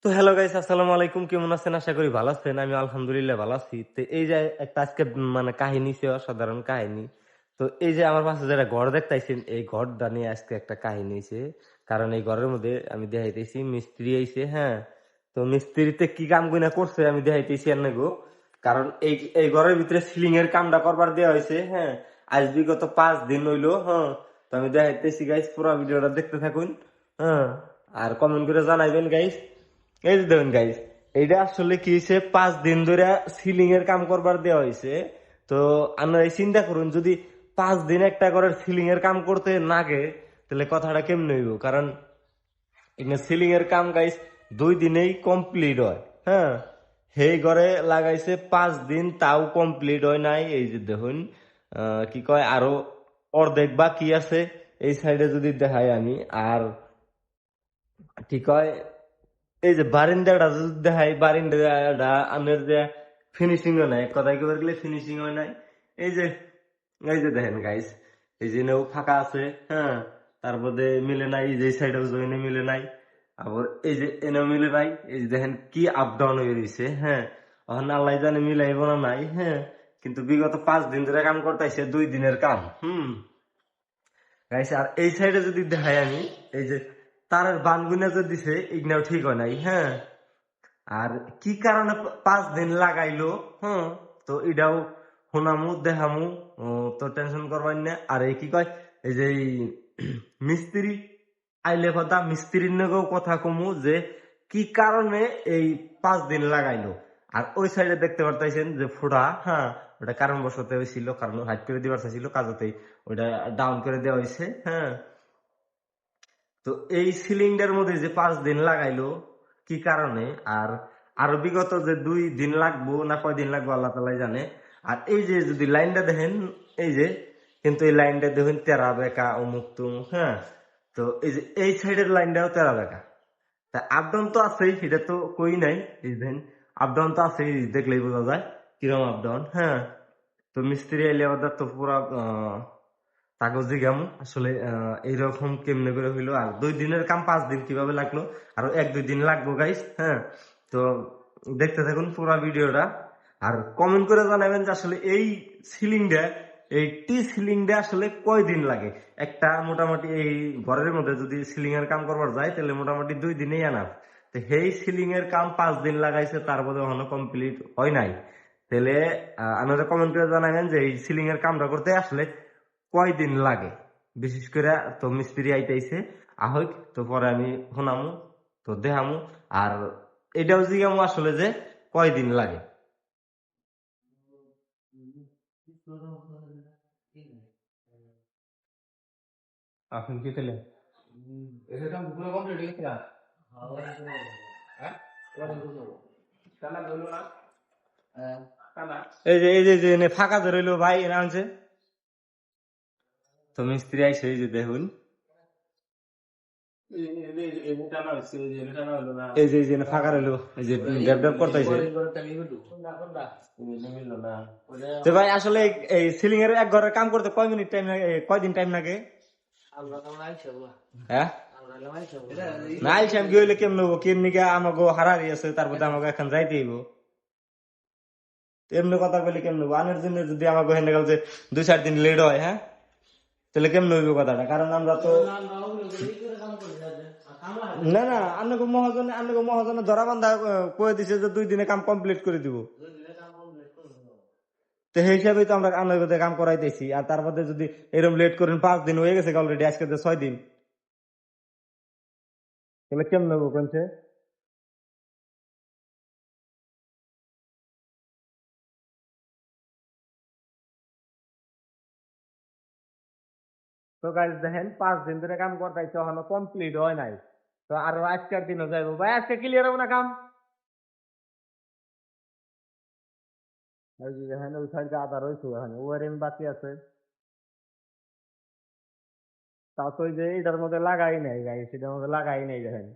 তো hello guys, আসসালামু আলাইকুম। কেমন আছেন? আশা করি ভালো আছেন। আমি আলহামদুলিল্লাহ ভালো আছি। তো এই যে একটা আজকে মানে কাহিনী সে অসাধারণ কাহিনী। তো এই যে আমার পাশে যেটা ঘর দেখতাইছেন, এই ঘরটা নিয়ে আজকে একটা কাহিনী হইছে। কারণ এই ঘরের মধ্যে আমি দেখাইতেছি মিস্ত্রি আইছে, হ্যাঁ। তো মিস্ত্রিতে কি কাম কইনা করছে আমি দেখাইতেছি গো। কারণ এই এই ঘরের ভিতরে সিলিং এর কামটা করবার দেওয়া হয়েছে, হ্যাঁ। আজ বিগত 5 দিন হইলো, হ্যাঁ। তো আমি দেখাইতেছি গাইস, পুরো ভিডিওটা দেখতে থাকুন, হ্যাঁ। আর কমেন্ট করে জানাইবেন গাইস। এই যে দেখুন গাইস, এইটা আসলে কি হয়েছে, 5 দিন ধরে সিলিং এর কাম করবার দেওয়া হয়েছে। তো আপনারা চিন্তা করুন, যদি 5 দিন একটা করে সিলিং এর কাম করতে নাগে, তাহলে কথাটা কেমনে হইব? কারণ এখানে সিলিং এর কাম গাইস 2 দিনেই কমপ্লিট হয়, হ্যাঁ। সেই ঘরে লাগাইছে 5 দিন, তাও কমপ্লিট হয় নাই। এই যে দেখুন, কি কয় আরো অর্ধেক বাকি আছে। এই সাইডে যদি দেখাই আমি, আর কি কয় এই যে বারিন্দাটা যদি দেখাই, বারিন্দাটা আমের যে ফিনিশিং ও নাই, কথায় কি বললে ফিনিশিং হয় নাই। এই যে এই যে দেখেন গাইস, এই যে নেও ফাঁকা আছে, হ্যাঁ। তারপরে মিলে নাই, এই যে সাইডেও জয়েনে মিলে নাই। আবার এই যে এনেও মিলে নাই। এই যে দেখেন কি আপ ডাউন হয়ে রয়েছে, হ্যাঁ। ওখানে আল্লাহ জানে মিলাইব না নাই, হ্যাঁ। কিন্তু বিগত 5 দিন ধরে কাম করতেছে, 2 দিনের কাম, গাইস। আর এই সাইডে যদি দেখাই আমি, এই যে তারের বানগুনা যে দিছে, এগুলাও ঠিক হয় নাই, হ্যাঁ। আর কি কারণে 5 দিন লাগাইলো, হ্যাঁ। তো এটাও শোনামু দেখামু। তো টেনশন করবেন না। আর এই কি কয়, এই যে এই মিস্ত্রি আইলে কথা, মিস্ত্রির লগেও কথা কমু যে কি কারণে এই 5 দিন লাগাইলো। আর ওই সাইডে দেখতে পারতেছেন যে ফোড়া, হ্যাঁ। ওটা কারণবশত হয়েছিল, কারণ হাইট করে দিবার চাইছিল, কাজতেই ওইটা ডাউন করে দেওয়া হয়েছে, হ্যাঁ। তো এই সিলিন্ডার মধ্যে যে 5 দিন লাগাইলো কি কারণে, আর আরো বিগত যে 2 দিন লাগবো না কয়দিন লাগবো আল্লাহ তালাই জানে। আর এই যে যদি লাইনটা দেখেন, এই যে কিন্তু এই লাইনটা দেখেন তেরা বেকা অমুক তুমুক, হ্যাঁ। তো এই যে এই সাইডের লাইনটাও তেরা বেকা। তা আপডাউন তো আছেই, সেটা তো কই নাই। এই দেখেন আপডাউন তো আছেই, দেখলেই বোঝা যায় কিরকম আপডাউন, হ্যাঁ। তো মিস্ত্রি এলে ওদের তো পুরা কাগজে গেমু আসলে এইরকম কেমনে করে হইলো। আর 2 দিনের কাম 5 দিন কিভাবে লাগলো, আরো 1-2 দিন লাগবো গাইস, হ্যাঁ। তো দেখতে থাকুন পুরো ভিডিওটা। আর কমেন্ট করে জানাবেন যে আসলে এই সিলিংটা, এই টি সিলিংটা আসলে কয়দিন লাগে। একটা মোটামুটি এই ঘরের মধ্যে যদি সিলিং এর কাম করবার যায়, তাহলে মোটামুটি 2 দিনেই আনার। তো সেই সিলিং এর কাম 5 দিন লাগাইছে, তারপরে এখনো কমপ্লিট হয় নাই। তাহলে আপনারা কমেন্ট করে জানাবেন যে এই সিলিং এর কামটা করতে আসলে কয়দিন লাগে। বিশেষ করে তো মিস্ত্রি আইতাইছে, আহক তো পরে আমি শোনামু, তো দেখামু। আর এটাও জিগামু আসলে যে কয়দিন লাগে। আপনি কি তাহলে এই যে এনে ফাঁকা ধরে ভাই এরা আনছে। তো মিস্ত্রি আইসে, এই যে দেখুন, এই যে এনে ফাঁকা রইলো, এই যে ডেপ ডেপ করতেছে। তো ভাই আসলে এই সিলিং এর এক ঘরের কাম করতে কয় মিনিট টাইম লাগে, কয়দিন টাইম লাগে? হ্যাঁ, নাইল শ্যাম কি হইলে কেমন হবো, কেমনি আমাকে হারারি আছে, তারপরে আমাকে এখন যাইতে হইব। এমনি কথা বলি কেমন হবো? আনের জন্য যদি আমাকে হেনে গেল যে 2-4 দিন লেট হয়, হ্যাঁ, তাহলে কেমন হইব কথাটা? কারণ আমরা তো না না, আন্নগো মহাজনে ধরা বান্ধা কয়ে দিছে যে 2 দিনে কাম কমপ্লিট করে দিব। তো সেই হিসাবেই তো আমরা আন্নগোতে কাম করাইতেছি। আর তারপরে যদি এরকম লেট করেন, 5 দিন হয়ে গেছে অলরেডি, আজকে 6 দিন, তাহলে কেমন হবো কোনছে? তো গাইজ দেখেন, 5 দিন ধরে কাম করতেছে, এখনো কমপ্লিট হয় নাই। তো আরো আজকের দিনও যাইবো ভাই, আজকে ক্লিয়ার হবো না কাম? ওই যে দেখেন ওই সাইডে আধা রয়েছে, ওখানে ওয়ারিং বাকি আছে। তা তো ওই যে এটার মধ্যে লাগাই নাই গাইজ, এটার মধ্যে লাগাই নাই দেখেন।